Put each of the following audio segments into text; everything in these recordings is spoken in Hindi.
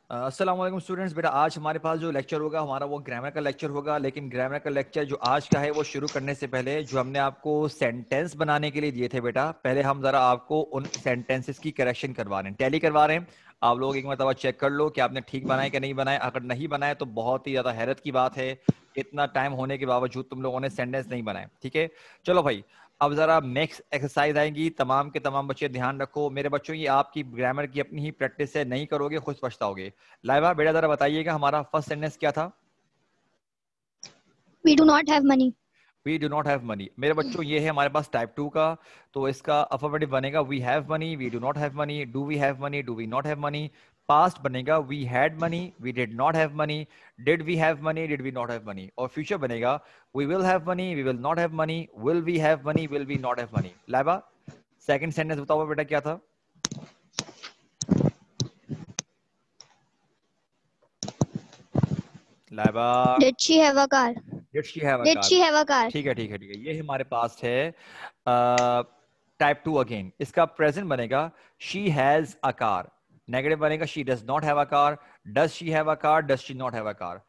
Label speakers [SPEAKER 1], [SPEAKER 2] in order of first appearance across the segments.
[SPEAKER 1] अस्सलाम वालेकुम स्टूडेंट्स। बेटा आज हमारे पास जो लेक्चर होगा हमारा वो ग्रामर का लेक्चर होगा, लेकिन ग्रामर का लेक्चर जो आज का है वो शुरू करने से पहले जो हमने आपको सेंटेंस बनाने के लिए दिए थे बेटा, पहले हम जरा आपको उन सेंटेंसेस की करेक्शन करवा रहे हैं, टैली करवा रहे हैं। आप लोग एक मरतबा चेक कर लो कि आपने ठीक बनाया कि नहीं बनाया। अगर नहीं बनाया तो बहुत ही ज्यादा हैरत की बात है, इतना टाइम होने के बावजूद तुम लोगों ने सेंटेंस नहीं बनाए। ठीक है, चलो भाई अब जरा नेक्स्ट एक्सरसाइज आएंगी। तमाम के तमाम बच्चे ध्यान रखो मेरे बच्चों, ये आपकी ग्रामर की अपनी ही प्रैक्टिस है, नहीं करोगे खुद पछताओगे। लाइबा बेटा जरा बताइएगा हमारा फर्स्ट सेंटेंस क्या था?
[SPEAKER 2] We do not have money.
[SPEAKER 1] We do not have money. मेरे बच्चों ये है हमारे पास टाइप 2 का, तो इसका अफर्मेटिव बनेगा we have money, we do not have money, do we have money, do we not have money. Past बनेगा we had money, we did not have money, did we have money, did we not have money. और फ्यूचर बनेगा we will have money, we will not have money, will we have money, will we not have money. Laiba second sentence बताओ बेटा क्या था? Laiba
[SPEAKER 2] Did she have a car?
[SPEAKER 1] Did she have a
[SPEAKER 2] Did
[SPEAKER 1] car.
[SPEAKER 2] she have a car?
[SPEAKER 1] ठीक है ठीक है ठीक है, ये हमारे पास है टाइप 2 अगेन। इसका प्रेजेंट बनेगा she has a car, negative बनेगा she does not have a car, does she have a car, does she not have a car.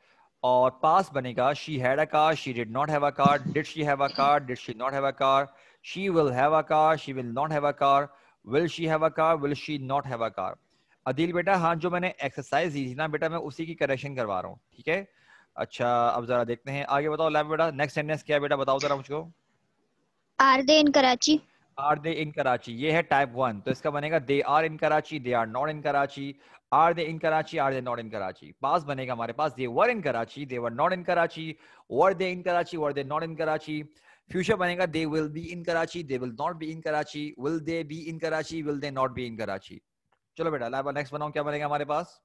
[SPEAKER 1] और पास्ट बनेगा she had a car, she did not have a car, did she have a car, did she not have a car, she will have a car, she will not have a car, will she have a car, will she not have a car. Adil बेटा हाँ, जो मैंने एक्सरसाइज दी थी ना बेटा, मैं उसी की करेक्शन करवा रहा हूँ। ठीक है, अच्छा अब जरा देखते हैं आगे। बताओ लैब बेटा नेक्स्ट सेंटेंस क्या है बेटा, बताओ जरा मुझको।
[SPEAKER 2] Are they in Karachi?
[SPEAKER 1] Are they in Karachi, ये है टाइप 1, तो इसका बनेगा they are in Karachi, they are not in Karachi. Are they in Karachi, are they not in Karachi. Past बनेगा हमारे पास they were in Karachi, they were not in Karachi, were they in Karachi, were they not in Karachi. Future बनेगा they will be in Karachi, they will not be in Karachi, will they B in Karachi, will they not be in Karachi. चलो बेटा लाइबा नेक्स्ट बनाओ, क्या बनेगा हमारे पास?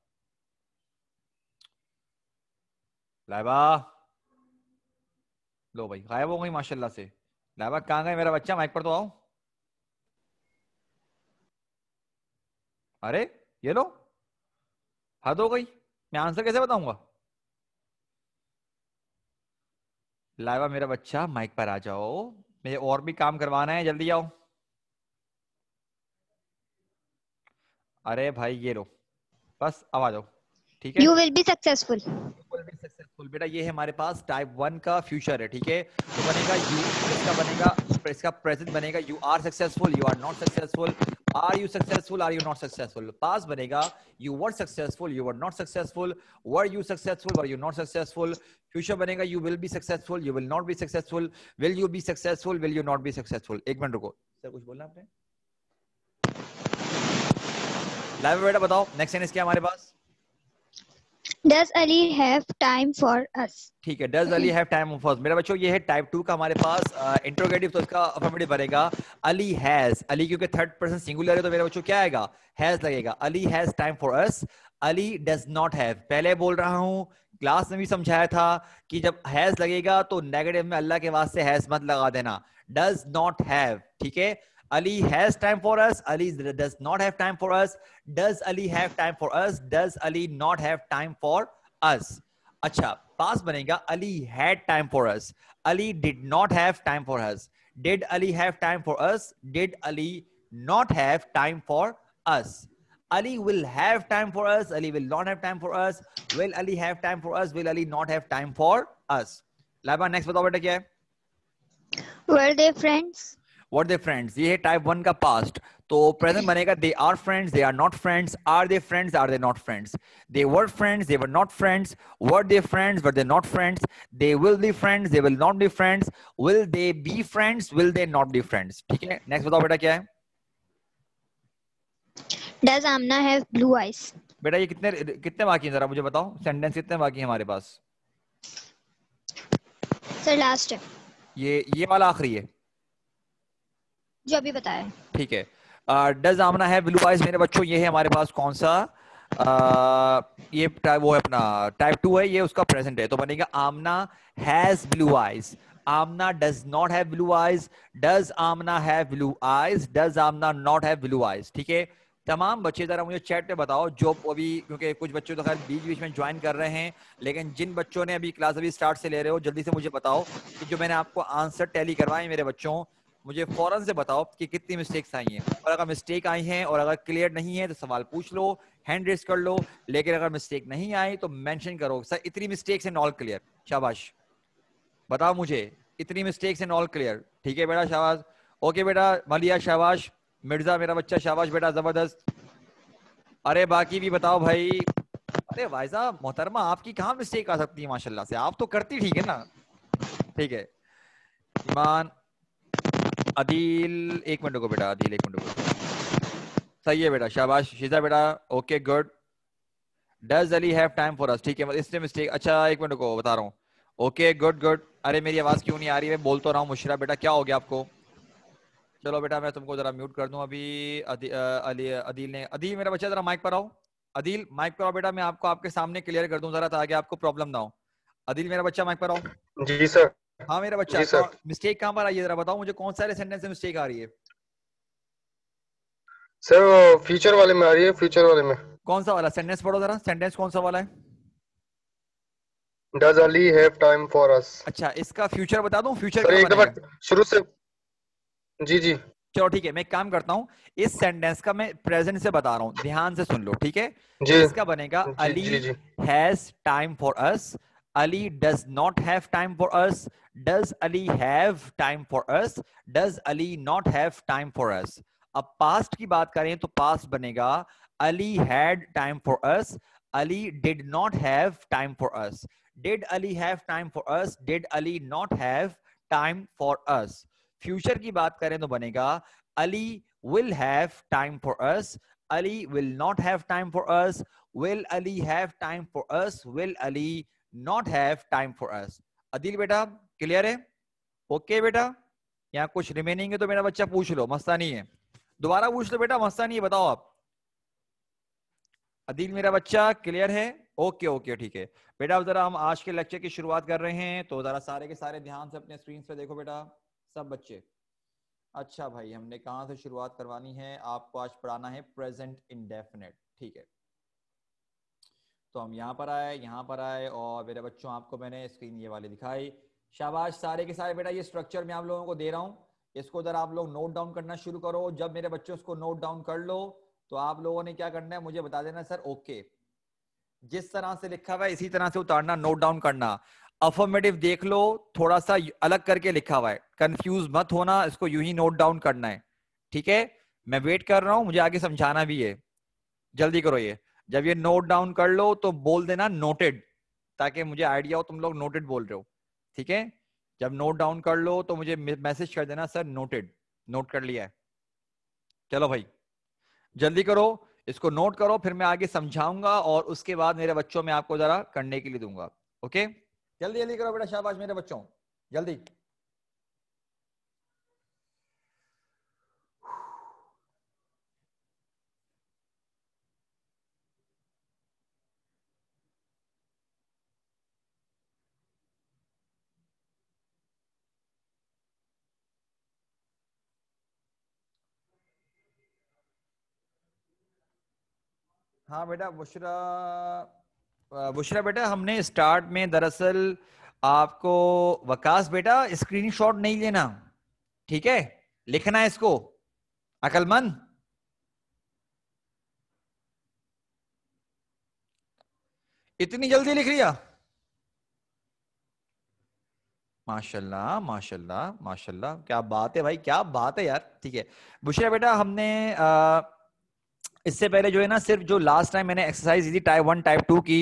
[SPEAKER 1] लाइबा लो भाई गायब हो गई माशाल्लाह से। लाइबा कहाँ गए मेरा बच्चा, माइक पर तो आओ। अरे ये लो, हद हो गई, मैं आंसर कैसे बताऊंगा? लाइवा मेरा बच्चा माइक पर आ जाओ, मुझे और भी काम करवाना है, जल्दी आओ। अरे भाई ये लो, बस अब आ जाओ। ठीक है,
[SPEAKER 2] You will be successful.
[SPEAKER 1] Will be successful बेटा, ये है हमारे पास टाइप 1 का फ्यूचर है। ठीक है, तो बनेगा यू, इसका बनेगा, इसका प्रेजेंट बनेगा you are successful, you are not successful, are you successful, are you not successful. Past बनेगा you were successful, you were not successful, were you successful, were you not successful. Future बनेगा you will be successful, you will not be successful, will you be successful, will you not be successful. एक मिनट रुको सर, कुछ बोलना आपने? लाइव बेटा बताओ नेक्स्ट सेंटेंस क्या है हमारे पास?
[SPEAKER 2] Does Ali have time for us?
[SPEAKER 1] ठीक है, does Ali have time of us. मेरा बच्चों ये है टाइप 2 का हमारे पास इंट्रोगेटिव, तो इसका अफर्मेटिव बनेगा अली हैज। अली क्योंकि थर्ड पर्सन सिंगुलर है तो मेरे बच्चों क्या आएगा, हैज लगेगा। Ali has time for us, Ali does not have. पहले बोल रहा हूं, क्लास में भी समझाया था कि जब हैज लगेगा तो नेगेटिव में अल्लाह के वास्ते हैज मत लगा देना, डज नॉट हैव। ठीक है, Ali has time for us, Ali does not have time for us, does Ali have time for us, does Ali not have time for अस। अच्छा, पास बनेगा Ali had time for us, Ali did not have time for us, did Ali have time for us, did Ali not have time for us. Ali will have time for us, Ali will not have time for us, will Ali have time for us, will Ali not have time for us। Laiba next बताओ बेटा क्या है?
[SPEAKER 2] Were they friends?
[SPEAKER 1] What they friends, ये है टाइप 1 का पास्ट, तो प्रेजेंट बनेगा they are friends, they are not friends, are they friends, are they not friends, they were friends, they were not friends, were they friends, were they not friends, they will be friends, they will not be friends, will they be friends, will they not be friends. ठीक है, नेक्स्ट बताओ बेटा क्या है?
[SPEAKER 2] Does Amna have blue eyes?
[SPEAKER 1] बेटा ये कितने कितने बाकी हैं, जरा मुझे बताओ, सेंटेंस कितने बाकी हैं हमारे पास?
[SPEAKER 2] Sir, last है
[SPEAKER 1] ये वाला आखिरी है,
[SPEAKER 2] जो अभी बताया है।
[SPEAKER 1] ठीक है। डज आमना है ब्लू आइज, मेरे बच्चों ये है हमारे पास कौन सा, ये वो है अपना टाइप 2 है, ये उसका प्रेजेंट है, तो बनेगा Amna has blue eyes, Amna does not have blue eyes, does Amna have blue eyes, does Amna not have blue eyes. ठीक है, तमाम बच्चे जरा मुझे चैट पे बताओ जो अभी, क्योंकि कुछ बच्चे तो खैर बीच बीच में ज्वाइन कर रहे हैं, लेकिन जिन बच्चों ने अभी क्लास अभी स्टार्ट से ले रहे हो जल्दी से मुझे बताओ कि जो मैंने आपको आंसर टैली करवाए मेरे बच्चों, मुझे फौरन से बताओ कि कितनी मिस्टेक्स आई हैं, और अगर मिस्टेक आई हैं और अगर क्लियर नहीं है तो सवाल पूछ लो, हैंड रेस कर लो, लेकिन अगर मिस्टेक नहीं आई तो मेंशन करो सर इतनी मिस्टेक्स एंड ऑल क्लियर। शाबाश, बताओ मुझे इतनी मिस्टेक्स एंड ऑल क्लियर। ठीक है बेटा, शाबाश। ओके बेटा, मलिया शाबाश, मिर्जा मेरा बच्चा शाबाश बेटा, जबरदस्त। अरे बाकी भी बताओ भाई। अरे भाई साहब मोहतरमा, आपकी कहाँ मिस्टेक आ सकती है, माशाल्लाह से आप तो करती ठीक है ना। ठीक है, ईमान, अदील, एक मिनट को बेटा, अदील एक मिनट को। सही है बेटा, शाबाश शीजा बेटा, okay good. Does Ali have time for अस, ठीक है, इसने मिस्टेक, अच्छा एक मिनट को बता रहा हूँ। Okay good good. अरे मेरी आवाज क्यों नहीं आ रही है, मैं बोल तो रहा हूँ। मुशरा बेटा क्या हो गया आपको? चलो बेटा मैं तुमको जरा म्यूट कर दूं अभी। अदील ने, अदील मेरा बच्चा जरा माइक पर आओ। अदील माइक पर आओ बेटा, मैं आपको आपके सामने क्लियर कर दूं जरा, ताकि आपको प्रॉब्लम ना हो। अदील मेरा बच्चा माइक पर आओ।
[SPEAKER 3] जी सर।
[SPEAKER 1] हाँ मेरा बच्चा,
[SPEAKER 3] जी सर।
[SPEAKER 1] मिस्टेक कहाँ पर आई है जरा बताओ मुझे, कौन सारे सेंटेंस में मिस्टेक आ रही है?
[SPEAKER 3] सर फ्यूचर वाले में आ रही है, फ्यूचर वाले में।
[SPEAKER 1] कौन सा वाला सेंटेंस पढ़ो जरा, सेंटेंस कौन सा वाला है?
[SPEAKER 3] Does Ali have time for अस।
[SPEAKER 1] अच्छा, इसका फ्यूचर बता दूं, फ्यूचर
[SPEAKER 3] सर
[SPEAKER 1] क्या
[SPEAKER 3] एक दफा
[SPEAKER 1] बनेगा?
[SPEAKER 3] शुरू से। जी जी।
[SPEAKER 1] चलो ठीक है, मैं एक काम करता हूँ, इस सेंटेंस का मैं प्रेजेंट से बता रहा हूँ, ध्यान से सुन लो ठीक है।
[SPEAKER 3] जी
[SPEAKER 1] इसका बनेगा
[SPEAKER 3] जी
[SPEAKER 1] अली
[SPEAKER 3] जी जी।
[SPEAKER 1] Has time for us, Ali does not have time for us, does Ali have time for us, does Ali not have time for us. अब पास्ट की बात करें तो पास्ट बनेगा Ali had time for us, Ali did not have time for us. Did Ali have time for us, did Ali not have time for us. Future की बात करें तो बनेगा Ali will have time for us, Ali will not have time for us, will Ali have time for us, will Ali not have time for us। Adil बेटा क्लियर है? ओके बेटा, यहाँ कुछ रिमेनिंग है तो मेरा बच्चा पूछ लो, मस्ता नहीं है, दोबारा पूछ लो बेटा, मस्ता नहीं है, बताओ आप। अदिल मेरा बच्चा क्लियर है? ओके ओके ठीक है बेटा। अब जरा हम आज के लेक्चर की शुरुआत कर रहे हैं, तो जरा सारे के सारे ध्यान से अपने स्क्रीन पे देखो बेटा, सब बच्चे। अच्छा भाई, हमने कहाँ से शुरुआत करवानी है? आपको आज पढ़ाना है प्रेजेंट इंडेफिनिट, ठीक है। तो हम यहाँ पर आए, यहाँ पर आए, और मेरे बच्चों आपको मैंने स्क्रीन ये वाली दिखाई। शाबाश सारे के सारे बेटा, ये स्ट्रक्चर मैं आप लोगों को दे रहा हूँ, इसको जरा आप लोग नोट डाउन करना शुरू करो। जब मेरे बच्चों इसको नोट डाउन कर लो तो आप लोगों ने क्या करना है मुझे बता देना, सर ओके। जिस तरह से लिखा हुआ है इसी तरह से उतारना, नोट डाउन करना। अफर्मेटिव देख लो, थोड़ा सा अलग करके लिखा हुआ है, कंफ्यूज मत होना, इसको यूं ही नोट डाउन करना है, ठीक है। मैं वेट कर रहा हूं, मुझे आगे समझाना भी है, जल्दी करो ये। जब ये नोट डाउन कर लो तो बोल देना नोटेड, ताकि मुझे आइडिया हो तुम लोग नोटेड बोल रहे हो, ठीक है। जब नोट डाउन कर लो तो मुझे मैसेज कर देना, सर नोटेड, नोट कर लिया है। चलो भाई जल्दी करो, इसको नोट करो, फिर मैं आगे समझाऊंगा और उसके बाद मेरे बच्चों में आपको जरा करने के लिए दूंगा। ओके, जल्दी जल्दी करो बेटा, शाबाश मेरे बच्चों, जल्दी। हाँ बेटा बुशरा, बुशरा बेटा हमने स्टार्ट में दरअसल आपको, वकास बेटा स्क्रीनशॉट नहीं लेना, ठीक है, लिखना है इसको, अकलमंद। इतनी जल्दी लिख लिया, माशाल्लाह माशाल्लाह माशाल्लाह, क्या बात है भाई, क्या बात है यार, ठीक है। बुशरा बेटा हमने इससे पहले जो है ना, सिर्फ जो लास्ट टाइम मैंने एक्सरसाइज दी थी टाइप 1 टाइप 2 की,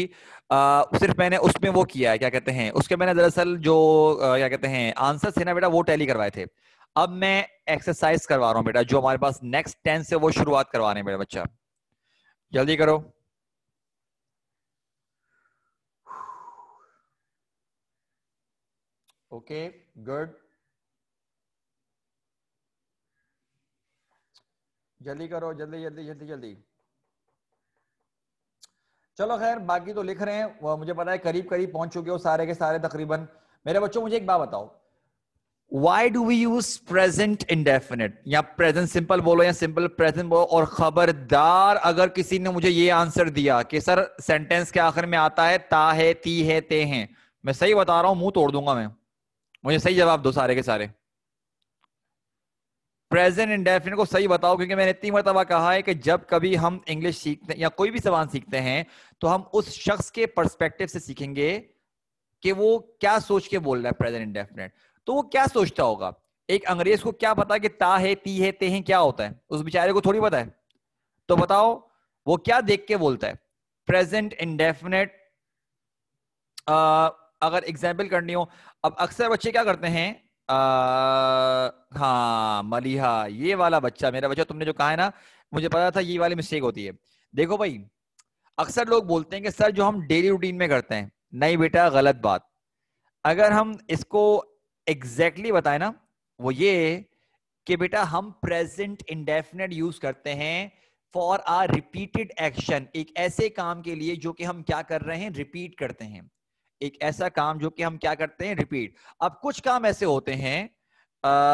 [SPEAKER 1] सिर्फ मैंने उसमें वो किया है, क्या कहते हैं उसके, मैंने दरअसल जो क्या कहते हैं आंसर थे ना बेटा वो टैली करवाए थे। अब मैं एक्सरसाइज करवा रहा हूँ बेटा, जो हमारे पास नेक्स्ट 10 से वो शुरुआत करवाने मेरा बच्चा, जल्दी करो। ओके गुड, जल्दी करो, जल्दी जल्दी जल्दी जल्दी। चलो खैर, बाकी तो लिख रहे हैं, वो मुझे पता है करीब करीब पहुंच चुके हो सारे के सारे तकरीबन। मेरे बच्चों मुझे एक बात बताओ, Why do we use present indefinite, या प्रेजेंट सिंपल बोलो या सिंपल प्रेजेंट बोलो, और खबरदार अगर किसी ने मुझे ये आंसर दिया कि सर सेंटेंस के आखिर में आता है ता है, ती है, ते हैं, मैं सही बता रहा हूं मुंह तोड़ दूंगा मैं, मुझे सही जवाब दो सारे के सारे। प्रेजेंट इंडेफिनिट को सही बताओ, क्योंकि मैंने इतनी मरतबा कहा है कि जब कभी हम इंग्लिश सीखते हैं या कोई भी जबान सीखते हैं तो हम उस शख्स के पर्सपेक्टिव से सीखेंगे कि वो क्या सोच के बोल रहा है प्रेजेंट इंडेफिनिट। तो वो क्या सोचता होगा? एक अंग्रेज को क्या पता कि ता है, ती है, ते हैं क्या होता है? उस बेचारे को थोड़ी पता है। तो बताओ वो क्या देख के बोलता है? प्रेजेंट इंडेफिनिट अगर एग्जाम्पल करनी हो, अब अक्सर बच्चे क्या करते हैं, हाँ मलिहा, ये वाला बच्चा, मेरा बच्चा, तुमने जो कहा है ना, मुझे पता था ये वाली मिस्टेक होती है। देखो भाई, अक्सर लोग बोलते हैं कि सर जो हम डेली रूटीन में करते हैं, नहीं बेटा, गलत बात। अगर हम इसको एग्जैक्टली बताएं ना, वो ये कि बेटा हम प्रेजेंट इंडेफिनिट यूज करते हैं फॉर आ रिपीटेड एक्शन, एक ऐसे काम के लिए जो कि हम क्या कर रहे हैं, रिपीट करते हैं। एक ऐसा काम जो कि हम क्या करते हैं, रिपीट। अब कुछ काम ऐसे होते हैं,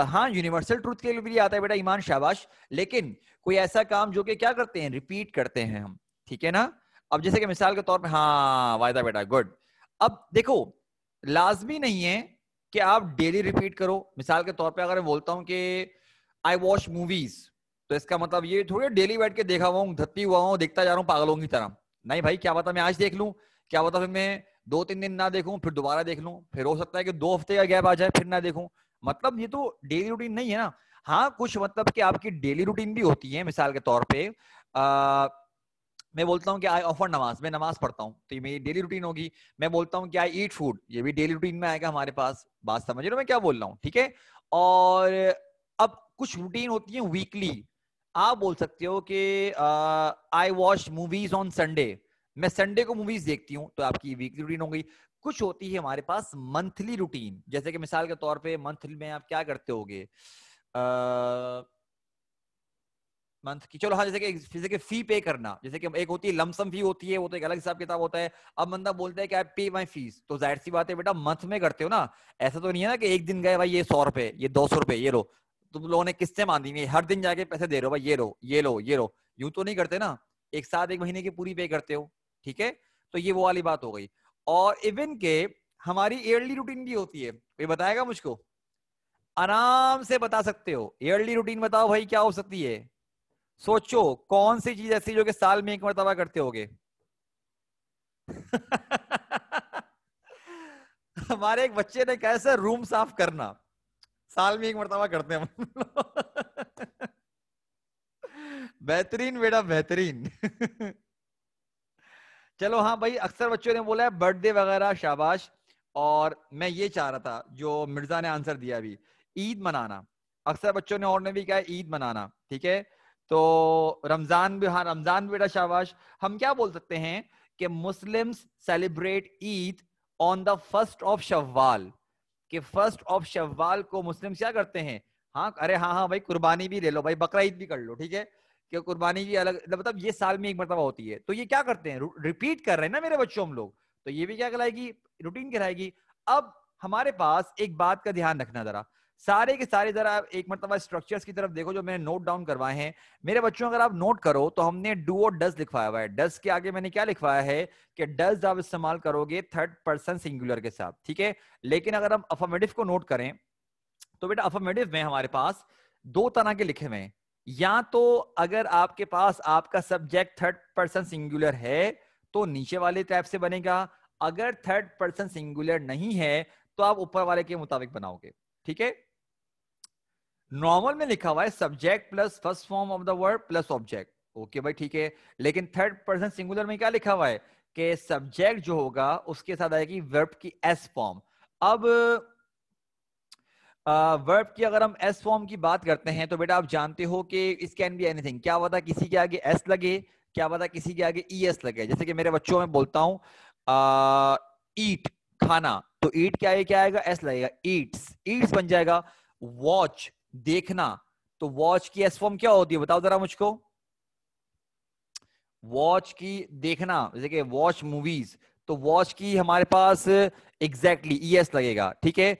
[SPEAKER 1] हाँ यूनिवर्सल ट्रूथ के लिए भी आता है बेटा, ईमान, शाबाश, लेकिन कोई ऐसा काम जो कि क्या करते हैं, रिपीट करते हैं हम, ठीक है ना। अब जैसे कि मिसाल के तौर पे, हाँ वायदा बेटा, गुड। अब देखो, लाजमी नहीं है कि आप डेली रिपीट करो। मिसाल के तौर पे अगर मैं बोलता हूं कि आई वॉच मूवीज, तो इसका मतलब ये थोड़ी डेली बैठ के देखा हुआ हूँ, धत्ती हुआ हूँ, देखता जा रहा हूँ पागलों की तरह। नहीं भाई, क्या पता मैं आज देख लूं, क्या पता फिर मैं 2-3 दिन ना देखूं, फिर दोबारा देख लूं, फिर हो सकता है कि 2 हफ्ते का गैप आ जाए, फिर ना देखूं। मतलब ये तो डेली रूटीन नहीं है ना। हाँ कुछ मतलब कि आपकी डेली रूटीन भी होती है। मिसाल के तौर पे मैं बोलता हूँ कि आई ऑफर नमाज, मैं नमाज पढ़ता हूँ, तो ये मेरी डेली रूटीन होगी। मैं बोलता हूँ कि आई ईट फूड, ये भी डेली रूटीन में आएगा हमारे पास। बात समझ रहे हो मैं क्या बोल रहा हूँ? ठीक है। और अब कुछ रूटीन होती है वीकली। आप बोल सकते हो कि I watch movies on Sunday, मैं संडे को मूवीज देखती हूँ, तो आपकी वीकली रूटीन हो गई। कुछ होती है हमारे पास मंथली रूटीन, जैसे कि मिसाल के तौर पे मंथली में आप क्या करते होगे, मंथ की, चलो हाँ, जैसे कि फी पे करना, जैसे कि एक होती है लमसम फी होती है, वो तो एक अलग हिसाब किताब होता है। अब बंदा बोलता है कि आई पे माई फीस, तो जाहिर सी बात है बेटा मंथ में करते हो ना। ऐसा तो नहीं है ना कि एक दिन गए भाई ये 100 रुपए, ये 200 रुपए, ये लो। तुम लोगों ने किस्तें बांधी हुई, हर दिन जाके पैसे दे रहे हो भाई, ये लो ये लो ये लो, यूं तो नहीं करते ना। एक साथ एक महीने की पूरी पे करते हो, ठीक है। तो ये वो वाली बात हो गई। और इवन के हमारी ईयरली रूटीन भी होती है। कोई बताएगा मुझको? आराम से बता सकते हो, ईयरली रूटीन बताओ भाई क्या हो सकती है। सोचो कौन सी चीज ऐसी जो कि साल में एक मरतबा करते होगे। हमारे एक बच्चे ने कहा सर रूम साफ करना, साल में एक मरतबा करते हैं हम। बेहतरीन बेटा, बेहतरीन। चलो हाँ भाई, अक्सर बच्चों ने बोला है बर्थडे वगैरह, शाबाश। और मैं ये चाह रहा था जो मिर्जा ने आंसर दिया अभी, ईद मनाना। अक्सर बच्चों ने और ने भी कहा ईद मनाना, ठीक है। तो रमजान भी, हाँ रमजान भी बेटा, शाबाश। हम क्या बोल सकते हैं कि Muslims celebrate Eid on the 1st of Shawwal, कि 1st ऑफ शव्वाल को मुस्लिम्स क्या करते हैं। हाँ अरे हाँ हाँ भाई, कुर्बानी भी ले लो भाई, बकरा ईद भी कर लो, ठीक है। कि कुर्बानी भी अलग, मतलब ये साल में एक मरतबा होती है। तो ये क्या करते हैं, रिपीट कर रहे हैं ना मेरे बच्चों हम लोग, तो ये भी क्या कहलाएगी, रूटीन कहलाएगी। अब हमारे पास एक बात का ध्यान रखना जरा, सारे के सारे जरा एक मरतबा स्ट्रक्चर्स की तरफ देखो जो मैंने नोट डाउन करवाए हैं मेरे बच्चों। अगर आप नोट करो तो हमने डू और डज लिखवाया हुआ है। डज के आगे मैंने क्या लिखवाया है कि डज आप इस्तेमाल करोगे 3rd पर्सन सिंगुलर के साथ, ठीक है। लेकिन अगर हम अफर्मेटिव को नोट करें तो बेटा अफर्मेटिव में हमारे पास 2 तरह के लिखे हुए हैं। या तो अगर आपके पास आपका सब्जेक्ट 3rd पर्सन सिंगुलर है तो नीचे वाले टाइप से बनेगा। अगर 3rd पर्सन सिंगुलर नहीं है तो आप ऊपर वाले के मुताबिक बनाओगे, ठीक है। नॉर्मल में लिखा हुआ है subject plus first form of the verb plus object, okay भाई, ठीक है। लेकिन 3rd पर्सन सिंगुलर में क्या लिखा हुआ है कि सब्जेक्ट जो होगा उसके साथ आएगी वर्ब की एस फॉर्म। अब वर्ब की अगर हम एस फॉर्म की बात करते हैं तो बेटा आप जानते हो कि इस कैन बी एनीथिंग, क्या पता किसी के आगे एस लगे, क्या पता किसी के आगे ई एस लगे। जैसे कि मेरे बच्चों में बोलता हूं ईट, खाना, तो ईट क्या है, क्या आएगा, एस लगेगा, ईट्स, ईट्स बन जाएगा। वॉच, देखना, तो वॉच की एस फॉर्म क्या होती है बताओ जरा मुझको। वॉच की देखना, जैसे कि वॉच मूवीज, तो वॉच की हमारे पास एग्जैक्टली ई एस लगेगा, ठीक है।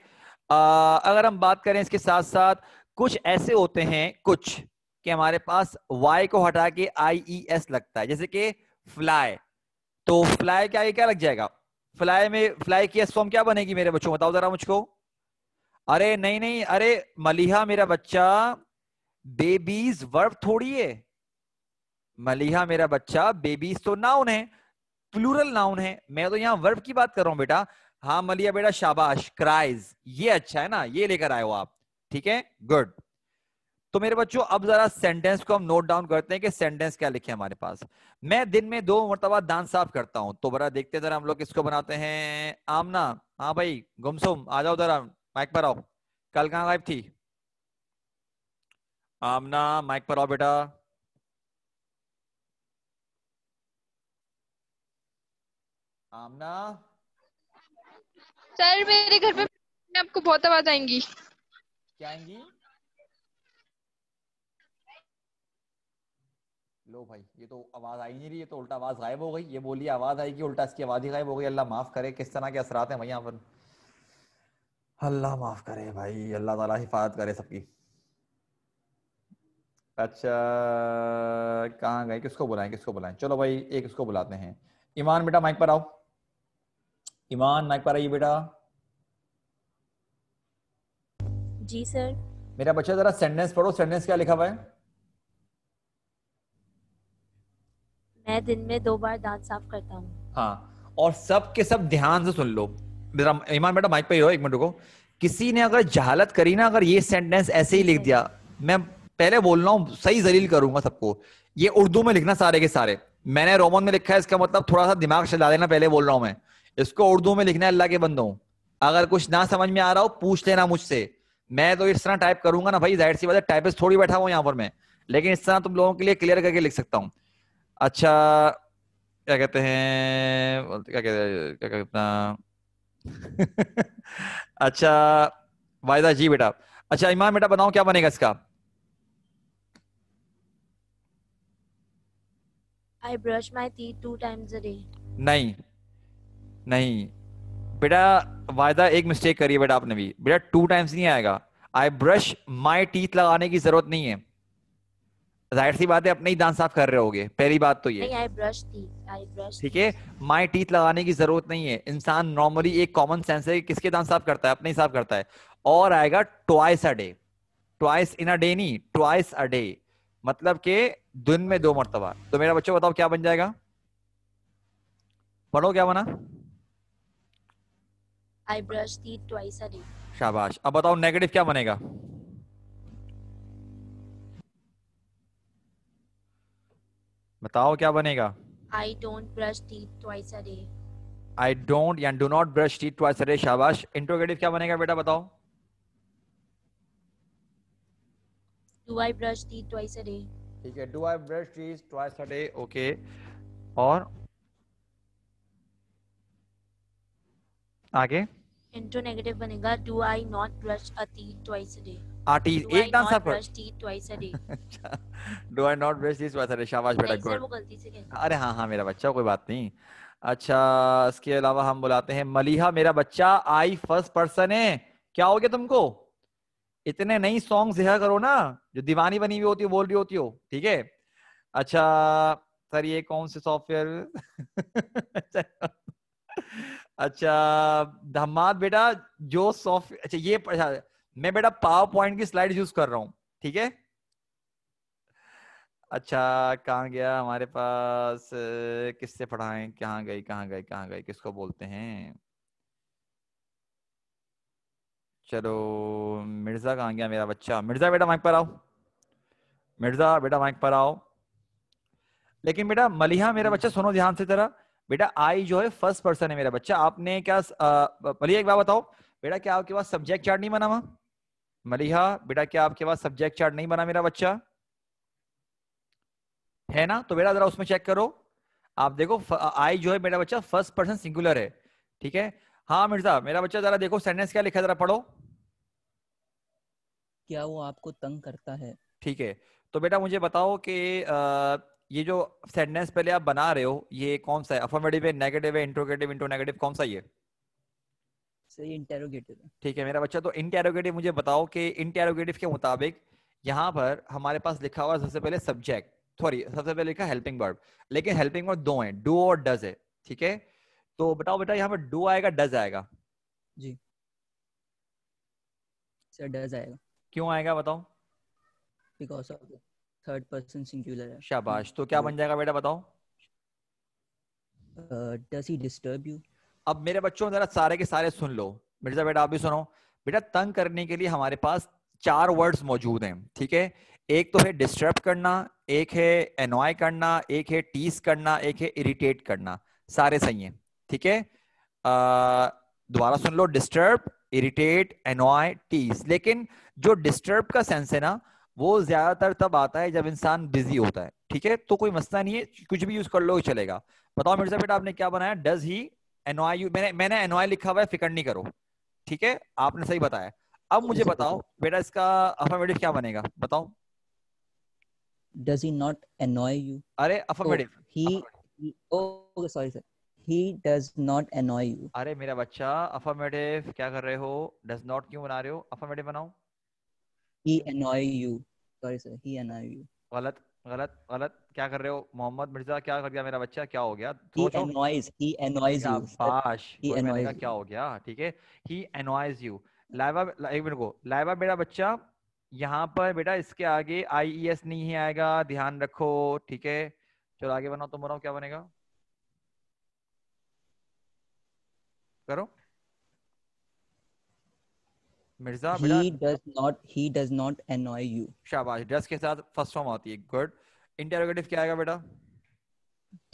[SPEAKER 1] अगर हम बात करें इसके साथ साथ कुछ ऐसे होते हैं कुछ कि हमारे पास y को हटा के आई ई एस लगता है, जैसे कि फ्लाई, तो फ्लाई क्या क्या लग जाएगा, फ्लाई में फ्लाई की एस फॉर्म क्या बनेगी मेरे बच्चों बताओ जरा मुझको। अरे नहीं नहीं, अरे मलिहा मेरा बच्चा, बेबीज वर्ब थोड़ी है। मलिहा मेरा बच्चा, बेबीज तो नाउन है, प्लूरल नाउन है। मैं तो यहाँ वर्ब की बात कर रहा हूं बेटा। हाँ मलिया बेटा शाबाश, क्राइज, ये अच्छा है ना, ये लेकर आए हो आप, ठीक है, गुड। तो मेरे बच्चों अब जरा सेंटेंस को हम नोट डाउन करते हैं कि सेंटेंस क्या लिखे हमारे पास। मैं दिन में 2 मरतबा दांत साफ करता हूं। तो बड़ा देखते हैं जरा हम लोग किसको बनाते हैं। आमना, हाँ भाई गुमसुम आ जाओ जरा, माइक पर आओ। कल कहाँ गायब थी आमना? माइक पर आओ बेटा। आमना,
[SPEAKER 4] सर मेरे घर पे आपको बहुत आवाज आएंगी।
[SPEAKER 1] क्या आएंगी? लो भाई, ये तो आवाज आई नहीं रही, ये तो उल्टा आवाज गायब हो गई। ये बोली आवाज आएगी, उल्टा इसकी आवाज ही गायब हो गई। अल्लाह माफ करे, किस तरह के असरात हैं भाई यहाँ पर। अल्लाह माफ करे भाई, अल्लाह ताला हिफाजत करे सबकी। अच्छा, कहाँ गए, किसको बुलाएं, किसको बुलाएं? चलो भाई एक इसको बुलाते हैं। ईमान बेटा माइक पर आओ। ईमान माइक पर आइए बेटा।
[SPEAKER 5] जी सर।
[SPEAKER 1] मेरा बच्चा जरा सेंटेंस पढ़ो, सेंटेंस क्या लिखा हुआ है?
[SPEAKER 5] मैं दिन में 2 बार दांत साफ करता हूँ।
[SPEAKER 1] हाँ, और सब के सब ध्यान से सुन लो। मेरा ईमान बेटा माइक पे ही रहो, एक मिनट रुको। किसी ने अगर जहालत करी ना, अगर ये सेंटेंस ऐसे ही
[SPEAKER 5] जी
[SPEAKER 1] लिख
[SPEAKER 5] सर।
[SPEAKER 1] दिया, मैं पहले बोल रहा हूँ सही जलील करूंगा सबको। ये उर्दू में लिखना सारे के सारे। मैंने रोमन में लिखा है, इसका मतलब थोड़ा सा दिमाग चला देना, पहले बोल रहा हूं मैं। इसको उर्दू में लिखना है, अल्लाह के बंदों। अगर कुछ ना समझ में आ रहा हो पूछ लेना मुझसे। मैं तो इस तरह टाइप करूंगा ना भाई, जाहिर सी बात है टाइपिस्ट थोड़ी बैठा हुआ यहाँ पर मैं, लेकिन इस तरह तुम लोगों के लिए क्लियर करके लिख सकता हूँ। अच्छा, क्या कहते हैं, क्या कहते हैं, क्या कहते हैं अच्छा, वायदा जी बेटा। अच्छा ईमान बेटा बताओ क्या बनेगा इसका?
[SPEAKER 5] I brush my teeth 2 times a day।
[SPEAKER 1] नहीं, नहीं बेटा, वायदा एक मिस्टेक करी है बेटा आपने भी। बेटा 2 times नहीं आएगा। आई ब्रश माई टीथ लगाने की जरूरत नहीं है। जाहिर सी बात है अपने ही दांत साफ कर रहे होगे, पहली बात तो ये।
[SPEAKER 5] नहीं, आई ब्रश टीथ, आई ब्रश
[SPEAKER 1] ठीक है,
[SPEAKER 5] टीथ।
[SPEAKER 1] माई टीथ लगाने की जरूरत नहीं है। इंसान नॉर्मली, एक कॉमन सेंस है कि किसके दांत साफ करता है, अपने ही साफ करता है। और आएगा twice a day. Twice in a day नहीं, ट्वाइस अ डे, मतलब के दिन में 2 मरतबा। तो मेरा बच्चों बताओ क्या बन जाएगा? पढ़ो क्या बना?
[SPEAKER 5] I brush teeth twice a day।
[SPEAKER 1] शाबाश। अब बताओ नेगेटिव क्या बनेगा? बताओ क्या बनेगा?
[SPEAKER 5] I don't brush teeth twice a day।
[SPEAKER 1] I don't या do not brush teeth twice a day. शाबाश। इंट्रोगेटिव क्या बनेगा बेटा बताओ?
[SPEAKER 5] Do I brush teeth twice a day।
[SPEAKER 1] ठीक है, do I brush teeth twice a day, okay. और आगे?
[SPEAKER 5] इंट्रो नेगेटिव बनेगा do I not brush a teeth twice a day।
[SPEAKER 1] आटी
[SPEAKER 5] डू
[SPEAKER 1] एक
[SPEAKER 5] आई
[SPEAKER 1] दांत
[SPEAKER 5] नॉट
[SPEAKER 1] साफ कर।
[SPEAKER 5] Brush teeth twice a day।
[SPEAKER 1] अच्छा, do I not brush teeth twice a day. शाबाश बेटा,
[SPEAKER 5] नहीं सर,
[SPEAKER 1] गुड।
[SPEAKER 5] वो गलती से कहना।
[SPEAKER 1] अरे हाँ हाँ मेरा बच्चा, कोई बात नहीं। अच्छा, इसके अलावा हम बुलाते हैं मलिहा मेरा बच्चा, आई फर्स्ट पर्सन है। क्या हो गया तुमको? इतने नई सॉन्ग लिखा करो ना, जो दीवानी बनी हुई होती हो, बोल रही होती हो, ठीक है। अच्छा सर, ये कौन से सॉफ्टवेयर अच्छा धम्माद बेटा, जो सॉफ्टवेयर, अच्छा ये अच्छा, मैं बेटा पावर पॉइंट की स्लाइड यूज कर रहा हूँ, ठीक है। अच्छा, कहाँ गया हमारे पास, किससे पढ़ाएं, कहाँ गई, कहाँ गई, कहाँ गई, किसको बोलते हैं? चलो, मिर्जा कहाँ गया मेरा बच्चा? मिर्जा बेटा माइक पर आओ। मिर्जा बेटा माइक पर आओ। लेकिन बेटा मलिहा मेरा बच्चा सुनो ध्यान से जरा। बेटा आई जो है फर्स्ट पर्सन है मेरा बच्चा। आपने क्या मलिहा एक बात बताओ बेटा, क्या आपके पास सब्जेक्ट चार्ट नहीं बना हुआ? मलिहा बेटा, क्या आपके पास सब्जेक्ट चार्ट नहीं बना मेरा बच्चा? है ना? तो बेटा जरा उसमें चेक करो। आप देखो आई जो है मेरा बच्चा फर्स्ट पर्सन सिंगुलर है, ठीक है। हाँ मिर्जा मेरा बच्चा, जरा देखो सेंटेंस क्या लिखा है, जरा पढ़ो।
[SPEAKER 6] क्या वो आपको तंग करता है?
[SPEAKER 1] ठीक है, तो बेटा मुझे बताओ कि ये जो सेंटेंस पहले आप बना रहे हो, ये कौन सा है? अफर्मेटिव है, नेगेटिव है, इंट्रोगेटिव, इंटो नेगेटिव, कौन सा ये?
[SPEAKER 6] सही इंटेरोगेटिव है।
[SPEAKER 1] ठीक है मेरा बच्चा, तो इंटेरोगेटिव मुझे बताओ कि इंटेरोगेटिव के मुताबिक यहाँ पर हमारे पास लिखा हुआ सबसे पहले सब्जेक्ट, सॉरी सबसे पहले लिखा हेल्पिंग वर्ब, लेकिन हेल्पिंग वर्ब दो हैं, डू और डज है, ठीक है। तो बताओ बेटा यहाँ पर डू आएगा डज आएगा?
[SPEAKER 6] जी सर, डज आएगा।
[SPEAKER 1] क्यों आएगा बताओ?
[SPEAKER 6] Because of third person singular है।
[SPEAKER 1] शाबाश, तो क्या बन जाएगा बेटा बताओ?
[SPEAKER 6] Does he disturb you?
[SPEAKER 1] अब मेरे बच्चों जरा सारे के सारे सुन लो। मिर्जा बेटा आप भी सुनो। बेटा तंग करने के लिए हमारे पास 4 वर्ड्स मौजूद हैं, ठीक है? एक तो है डिस्टर्ब करना, एक है एनॉय करना, एक है टीस करना, एक है इरिटेट करना। सारे सही हैं, ठीक है? दोबारा सुन लो, डिस्टर्ब, इरिटेट, एनॉय, टीस। लेकिन जो डिस्टर्ब का सेंस है ना, वो ज्यादातर तब आता है जब इंसान बिजी होता है, ठीक है? तो कोई मसला नहीं है, कुछ भी यूज कर लो चलेगा। बताओ मिर्जा बेटा आपने क्या बनाया? Does he annoy you? मैंने एनॉय लिखा हुआ है, फिक्र नहीं करो, ठीक है? आपने सही बताया। अब मुझे बताओ बेटा इसका अफर्मेटिव क्या बनेगा, बताओ?
[SPEAKER 6] Does he not annoy you?
[SPEAKER 1] अरे affirmative.
[SPEAKER 6] he oh sorry sir, he does not annoy you.
[SPEAKER 1] अरे मेरा बच्चा, अफर्मेटिव क्या कर रहे हो? डज नॉट क्यों बना रहे हो? अफर्मेटिव बनाओ।
[SPEAKER 6] He annoy you, sorry sir, he annoy you.
[SPEAKER 1] गलत गलत गलत, क्या कर रहे हो मोहम्मद मिर्जा? क्या कर दिया मेरा बच्चा? क्या हो गया?
[SPEAKER 6] he
[SPEAKER 1] सोचो।
[SPEAKER 6] annoys he annoys you sir.
[SPEAKER 1] शाबाश,
[SPEAKER 6] He
[SPEAKER 1] कोई मैंने कहा
[SPEAKER 6] annoys
[SPEAKER 1] क्या
[SPEAKER 6] you.
[SPEAKER 1] हो गया, ठीक है? ही एनॉयज यू। लाइबा, एक मिनट को, लाइबा मेरा बच्चा, यहाँ पर बेटा इसके आगे IES नहीं है आएगा, ध्यान रखो, ठीक है? चलो आगे बनाओ, तुम बनाओ क्या बनेगा, करो मिर्जा बेटा।
[SPEAKER 6] he does not annoy you.
[SPEAKER 1] शाबाश, डस के साथ फर्स्ट फॉर्म आती है, गुड। इंटेरोगेटिव क्या आएगा बेटा?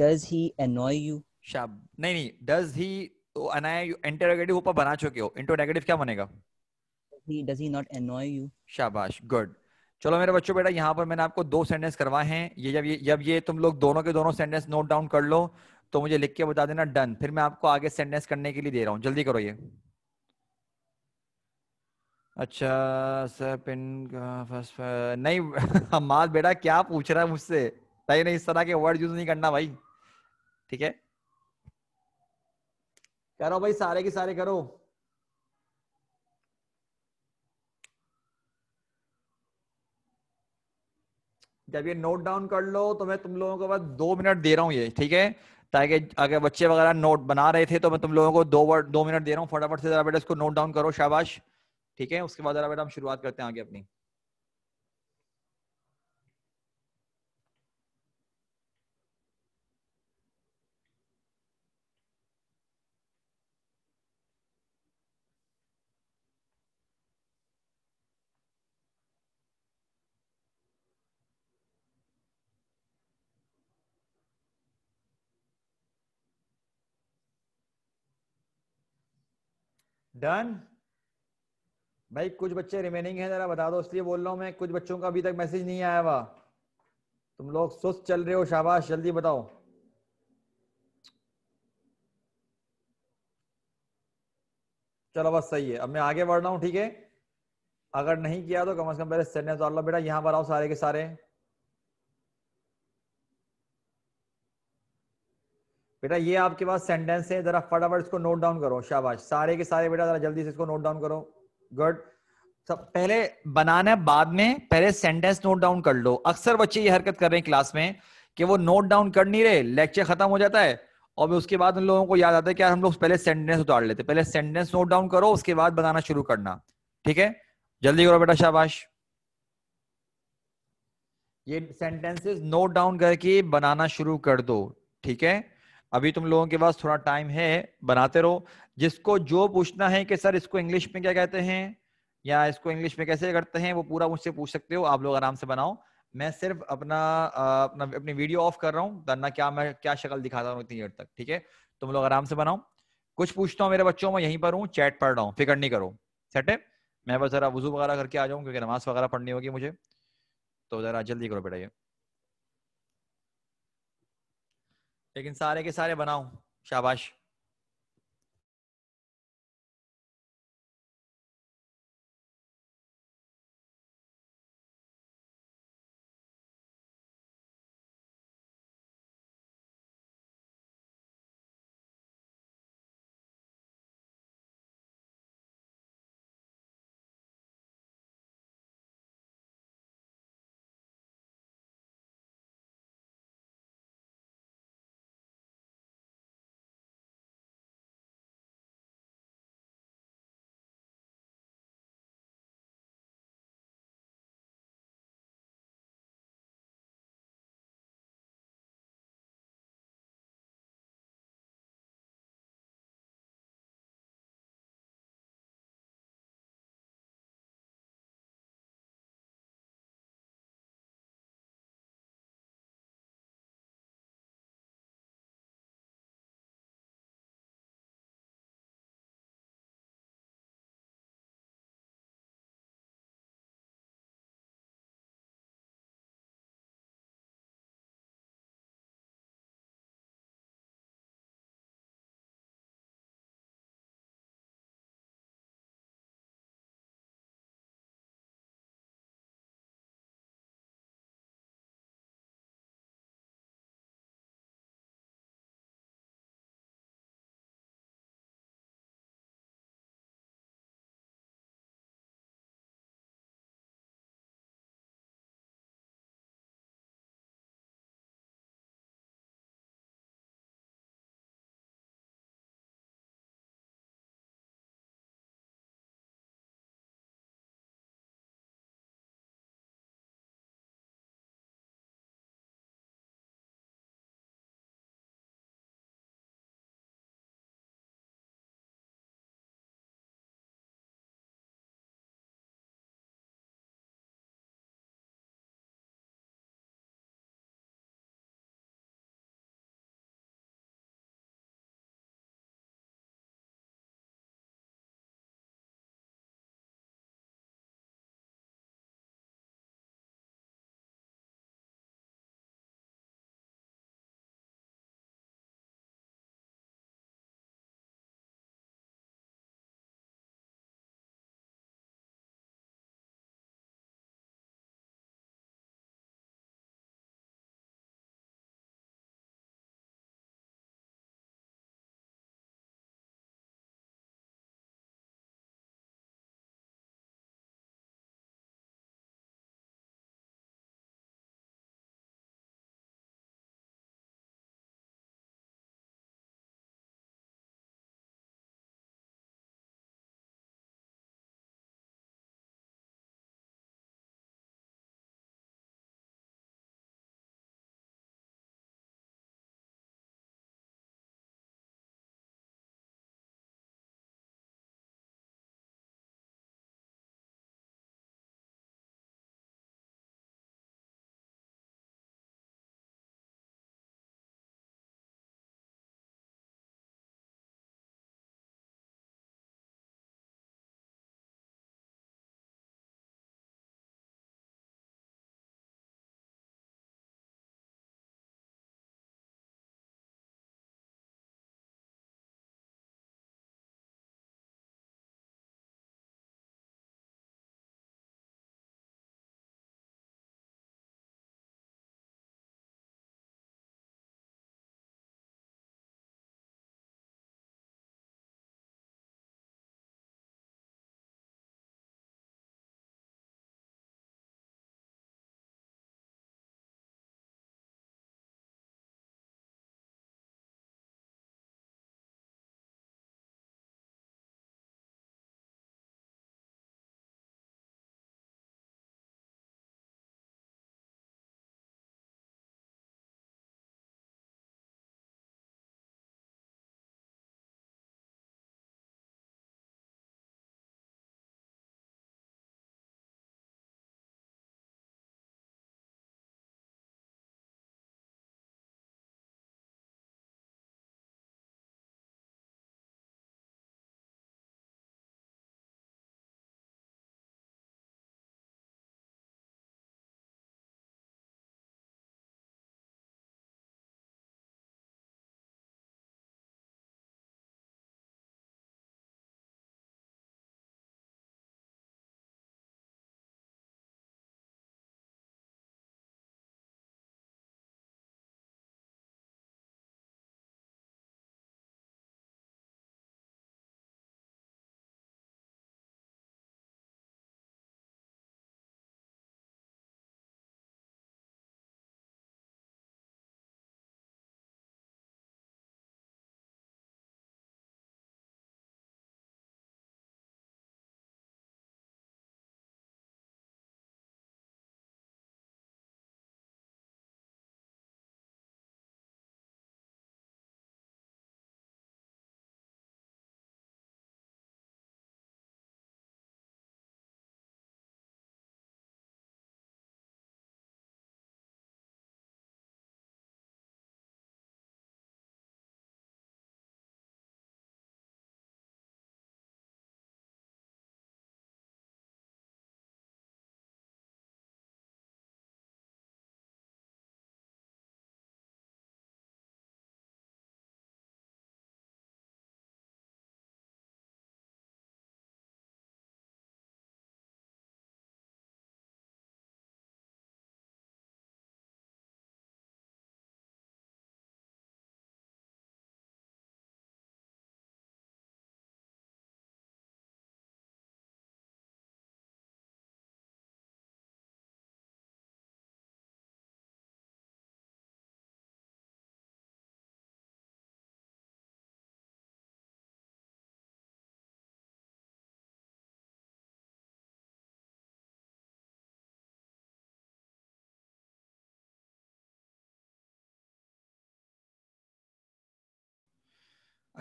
[SPEAKER 6] Does he annoy you?
[SPEAKER 1] शाब नहीं नहीं, डज ही तो अनाया, इंटेरोगेटिव ऊपर बना चुके हो, इंटरोगेटिव क्या बनेगा?
[SPEAKER 6] Does he not annoy you?
[SPEAKER 1] शाबाश, गुड। चलो मेरे बच्चों, बेटा यहाँ पर मैंने आपको 2 सेंटेंस करवाए हैं। ये जब ये तुम लोग दोनों के दोनों सेंटेंस नोट डाउन कर लो तो मुझे लिख के बता देना, डन। फिर मैं आपको आगे सेंटेंस करने के लिए दे रहा हूँ, जल्दी करो ये। अच्छा सर, पिन का फर्स्ट नहीं हमाद बेटा क्या पूछ रहा है मुझसे? नहीं नहीं, इस तरह के वर्ड यूज नहीं करना भाई, ठीक है? करो भाई, सारे के सारे करो। जब ये नोट डाउन कर लो तो मैं तुम लोगों को बस 2 मिनट दे रहा हूँ ये, ठीक है? ताकि अगर बच्चे वगैरह नोट बना रहे थे तो मैं तुम लोगों को 2 मिनट दे रहा हूँ, फटाफट से जरा बेटा इसको नोट डाउन करो, शाबाश, ठीक है? उसके बाद जरा बेटा हम शुरुआत करते हैं आगे अपनी। डन भाई, कुछ बच्चे रिमेनिंग हैं, जरा बता दो, इसलिए बोल रहा हूं मैं, कुछ बच्चों का अभी तक मैसेज नहीं आया हुआ। तुम लोग सुस्त चल रहे हो, शाबाश, जल्दी बताओ। चलो बस सही है, अब मैं आगे बढ़ रहा हूँ, ठीक है? अगर नहीं किया तो कम से कम पहले सेंटेंस डाल लो बेटा, यहां पर आओ सारे के सारे। बेटा ये आपके पास सेंटेंस है, जरा फटाफट इसको नोट डाउन करो, शाबाश, सारे के सारे बेटा जरा जल्दी से इसको नोट डाउन करो, गुड। सब पहले बनाना है, बाद में पहले सेंटेंस नोट डाउन कर लो। अक्सर बच्चे ये हरकत कर रहे हैं क्लास में कि वो नोट डाउन कर नहीं रहे, लेक्चर खत्म हो जाता है और उसके बाद उन लोगों को याद आता है कि यार हम लोग पहले सेंटेंस उतार लेते। पहले सेंटेंस नोट डाउन करो, उसके बाद बनाना शुरू करना, ठीक है? जल्दी करो बेटा, शाबाश। ये सेंटेंसेस नोट डाउन करके बनाना शुरू कर दो, ठीक है? अभी तुम लोगों के पास थोड़ा टाइम है, बनाते रहो। जिसको जो पूछना है कि सर इसको इंग्लिश में क्या कहते हैं या इसको इंग्लिश में कैसे करते हैं, वो पूरा मुझसे पूछ सकते हो, आप लोग आराम से बनाओ। मैं सिर्फ अपनी वीडियो ऑफ कर रहा हूँ, वरना क्या मैं क्या शक्ल दिखाता हूँ इतनी देर तक, ठीक है? तुम लोग आराम से बनाओ। कुछ पूछता हूँ मेरे बच्चों, मैं यहीं पर हूँ, चैट पढ़ रहा हूँ, फिक्र नहीं करो, सेट है? मैं बस जरा वजू वगैरह करके आ जाऊँ क्योंकि नमाज वगैरह पढ़नी होगी मुझे, तो जरा जल्दी करो बेटा ये। लेकिन सारे के सारे बनाओ, शाबाश।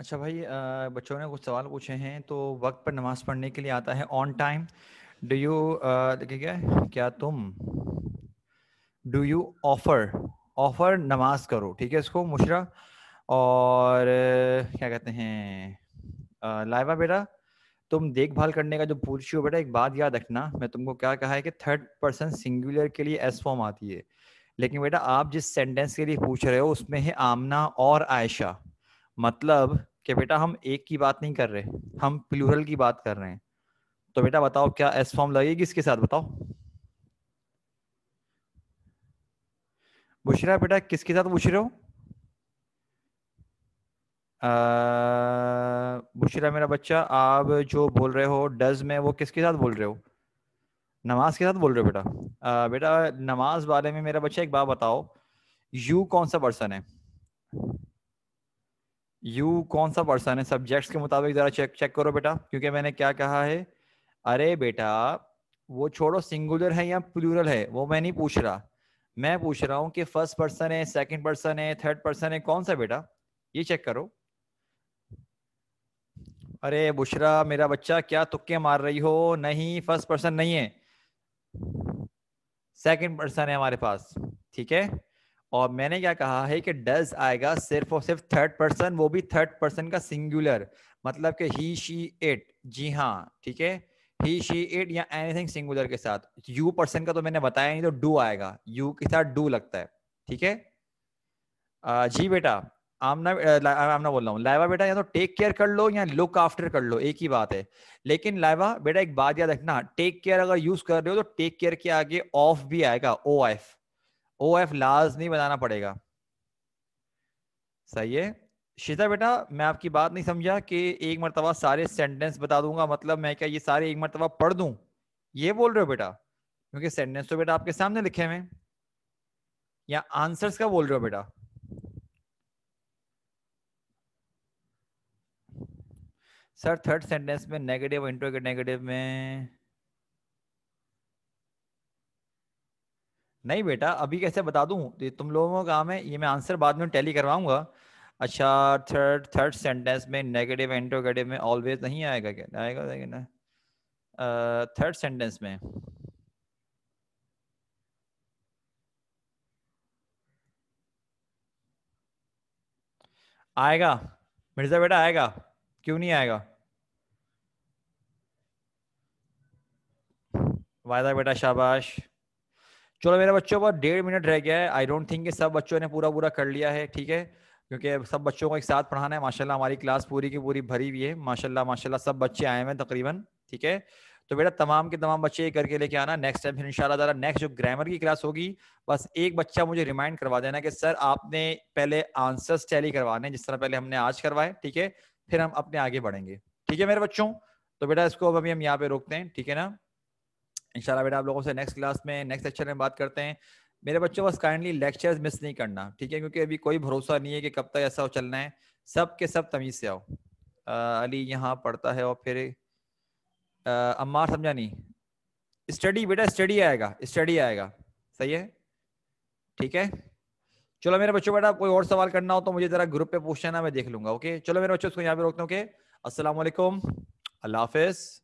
[SPEAKER 1] अच्छा भाई, बच्चों ने कुछ सवाल पूछे हैं। तो वक्त पर नमाज पढ़ने के लिए आता है ऑन टाइम। डू यू देखिए क्या तुम डू यू ऑफर ऑफर नमाज करो, ठीक है इसको मुशरा। और क्या कहते हैं लाइबा बेटा, तुम देखभाल करने का जो पूछ रही हो बेटा, एक बात याद रखना, मैं तुमको क्या कहा है कि थर्ड पर्सन सिंगुलर के लिए एस फॉर्म आती है, लेकिन बेटा आप जिस सेंटेंस के लिए पूछ रहे हो उसमें है आमना और आयशा। मतलब कि बेटा हम एक की बात नहीं कर रहे, हम प्लूरल की बात कर रहे हैं। तो बेटा बताओ क्या एस फॉर्म लगेगी इसके साथ, बताओ बुशरा बेटा, किसके साथ पूछ रहे हो? बुशरा मेरा बच्चा, आप जो बोल रहे हो डज में, वो किसके साथ बोल रहे हो? नमाज के साथ बोल रहे हो बेटा? बेटा नमाज बारे में मेरा बच्चा एक बात बताओ, यू कौन सा पर्सन है? यू कौन सा पर्सन है? सब्जेक्ट्स के मुताबिक जरा चेक चेक करो बेटा, क्योंकि मैंने क्या कहा है। अरे बेटा वो छोड़ो सिंगुलर है या प्लूरल है वो मैं नहीं पूछ रहा, मैं पूछ रहा हूँ कि फर्स्ट पर्सन है, सेकंड पर्सन है, थर्ड पर्सन है, कौन सा बेटा, ये चेक करो। अरे बुशरा मेरा बच्चा, क्या तुक्के मार रही हो? नहीं, फर्स्ट पर्सन नहीं है, सेकंड पर्सन है हमारे पास, ठीक है। और मैंने क्या कहा है कि डज आएगा सिर्फ और सिर्फ थर्ड पर्सन, वो भी थर्ड पर्सन का सिंगुलर, मतलब कि ही शी इट, जी हाँ ठीक है, ही शी इट या एनीथिंग सिंगुलर के साथ। यू पर्सन का तो मैंने बताया नहीं, तो डू आएगा, यू के साथ डू लगता है, ठीक है। जी बेटा, आमना बोल रहा हूँ, लाइवा बेटा या तो टेक केयर कर लो या लुक आफ्टर कर लो, एक ही बात है। लेकिन लाइवा बेटा एक बात याद रखना, टेक केयर अगर यूज कर रहे हो तो टेक केयर के आगे ऑफ भी आएगा, ओ एफ, ओ एफ लाजमी बनाना पड़ेगा, सही है। शीता बेटा मैं आपकी बात नहीं समझा कि एक मरतबा सारे सेंटेंस बता दूंगा, मतलब मैं क्या ये सारे एक मरतबा पढ़ दूं, ये बोल रहे हो बेटा? क्योंकि सेंटेंस तो बेटा आपके सामने लिखे हुए हैं, या आंसर्स का बोल रहे हो बेटा? सर थर्ड सेंटेंस में नेगेटिव, इंट्रोगेटिव में नहीं बेटा, अभी कैसे बता दूं, ये तुम लोगों का काम है, ये मैं आंसर बाद में टैली करवाऊंगा। अच्छा, थर्ड थर्ड सेंटेंस में नेगेटिव इंट्रोगेटिव में ऑलवेज नहीं आएगा, क्या आएगा ना थर्ड सेंटेंस में? आएगा मिर्जा बेटा, आएगा, क्यों नहीं आएगा? वायदा बेटा शाबाश। चलो मेरे बच्चों पर 1.5 मिनट रह गया है, आई डोंट थिंक कि सब बच्चों ने पूरा पूरा कर लिया है, ठीक है, क्योंकि सब बच्चों को एक साथ पढ़ाना है। माशाल्लाह हमारी क्लास पूरी की पूरी भरी हुई है, माशाल्लाह माशाल्लाह सब बच्चे आए हुए हैं तकरीबन, ठीक है। तो बेटा तमाम के तमाम बच्चे ये करके लेके आना, नेक्स्ट टाइम फिर इंशाल्लाह ताला नेक्स्ट जो ग्रामर की क्लास होगी, बस एक बच्चा मुझे रिमाइंड करवा देना कि सर आपने पहले आंसर्स टैली करवाने जिस तरह पहले हमने आज करवाए, ठीक है, फिर हम अपने आगे बढ़ेंगे, ठीक है मेरे बच्चों। तो बेटा इसको अब अभी हम यहाँ पे रोकते हैं, ठीक है ना। इंशाल्लाह बेटा आप लोगों से नेक्स्ट क्लास में नेक्स्ट लेक्चर में बात करते हैं। मेरे बच्चों बस काइंडली लेक्चर्स मिस नहीं करना, ठीक है, क्योंकि अभी कोई भरोसा नहीं है कि कब तक ऐसा चलना है। सब के सब तमीज से आओ। अली यहाँ पढ़ता है और फिर अम्मार समझा नहीं, स्टडी बेटा स्टडी आएगा, स्टडी आएगा, सही है, ठीक है। चलो मेरे बच्चों, बेटा कोई और सवाल करना हो तो मुझे जरा ग्रुप पे पूछना, मैं देख लूंगा, ओके। चलो मेरे बच्चों इसको यहाँ पे रोकते हैं, ओके। अस्सलाम वालेकुम, अल्लाह हाफिज।